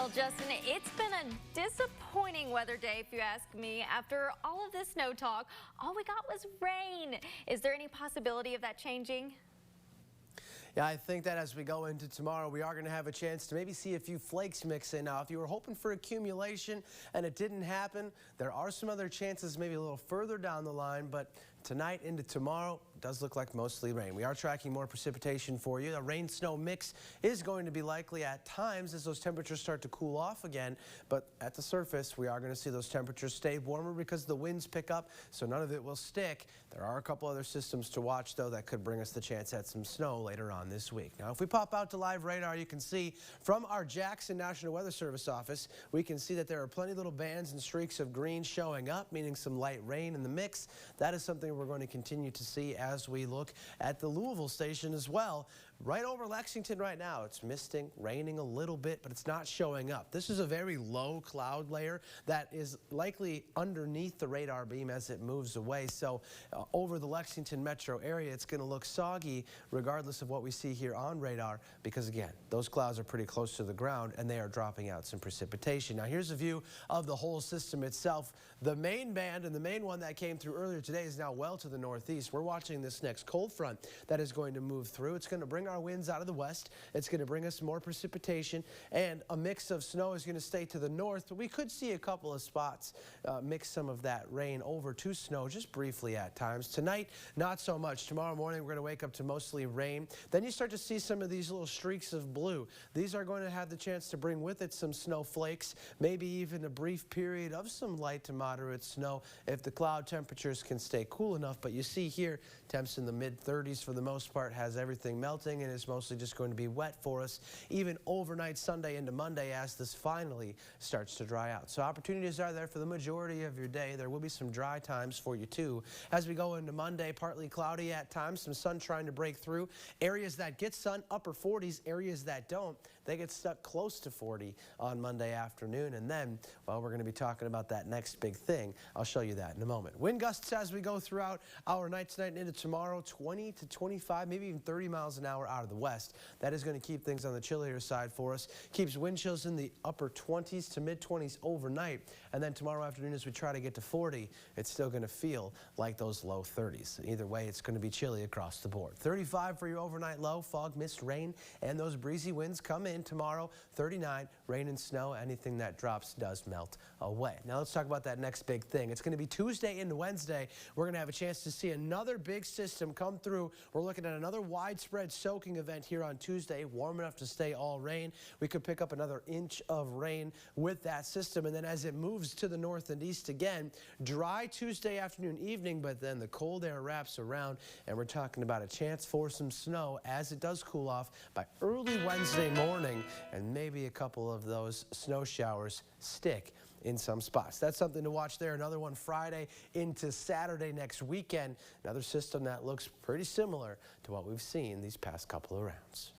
Well, Justin, it's been a disappointing weather day, if you ask me. After all of this snow talk, all we got was rain. Is there any possibility of that changing? Yeah, I think that as we go into tomorrow, we are going to have a chance to maybe see a few flakes mix in. Now, if you were hoping for accumulation and it didn't happen, there are some other chances maybe a little further down the line, but tonight into tomorrow, it does look like mostly rain. We are tracking more precipitation for you. A rain-snow mix is going to be likely at times as those temperatures start to cool off again, but at the surface, we are going to see those temperatures stay warmer because the winds pick up, so none of it will stick. There are a couple other systems to watch, though, that could bring us the chance at some snow later on this week. Now, if we pop out to live radar, you can see from our Jackson National Weather Service office, we can see that there are plenty of little bands and streaks of green showing up, meaning some light rain in the mix. That is something we're going to continue to see as we look at the Louisville station as well. Right over Lexington right now, it's misting, raining a little bit, but it's not showing up. This is a very low cloud layer that is likely underneath the radar beam as it moves away. So over the Lexington metro area, it's going to look soggy regardless of what we see here on radar because, again, those clouds are pretty close to the ground and they are dropping out some precipitation. Now, here's a view of the whole system itself. The main band and the main one that came through earlier today is now well to the northeast. We're watching this next cold front that is going to move through. It's going to bring our winds out of the west. It's going to bring us more precipitation, and a mix of snow is going to stay to the north. But we could see a couple of spots mix some of that rain over to snow just briefly at times. Tonight, not so much. Tomorrow morning, we're going to wake up to mostly rain. Then you start to see some of these little streaks of blue. These are going to have the chance to bring with it some snowflakes, maybe even a brief period of some light to moderate snow if the cloud temperatures can stay cool enough. But you see here, temps in the mid-30s for the most part, has everything melting, and it's mostly just going to be wet for us even overnight Sunday into Monday as this finally starts to dry out. So opportunities are there for the majority of your day. There will be some dry times for you too. As we go into Monday, partly cloudy at times, some sun trying to break through. Areas that get sun, upper 40s. Areas that don't, they get stuck close to 40 on Monday afternoon. And then, well, we're going to be talking about that next big thing. I'll show you that in a moment. Wind gusts as we go throughout our night tonight and into tomorrow, 20 to 25, maybe even 30 miles an hour out of the west. That is going to keep things on the chillier side for us. Keeps wind chills in the upper 20s to mid 20s overnight. And then tomorrow afternoon, as we try to get to 40, it's still going to feel like those low 30s. Either way, it's going to be chilly across the board. 35 for your overnight low. Fog, mist, rain, and those breezy winds come in tomorrow. 39, rain and snow. Anything that drops does melt away. Now let's talk about that next big thing. It's going to be Tuesday into Wednesday. We're going to have a chance to see another big system come through. We're looking at another widespread soaking event here on Tuesday, warm enough to stay all rain. We could pick up another inch of rain with that system, and then as it moves to the north and east again, dry Tuesday afternoon, evening, but then the cold air wraps around, and we're talking about a chance for some snow as it does cool off by early Wednesday morning, and maybe a couple of those snow showers stick in some spots. That's something to watch there. Another one Friday into Saturday next weekend. Another system that looks pretty similar to what we've seen these past couple of rounds.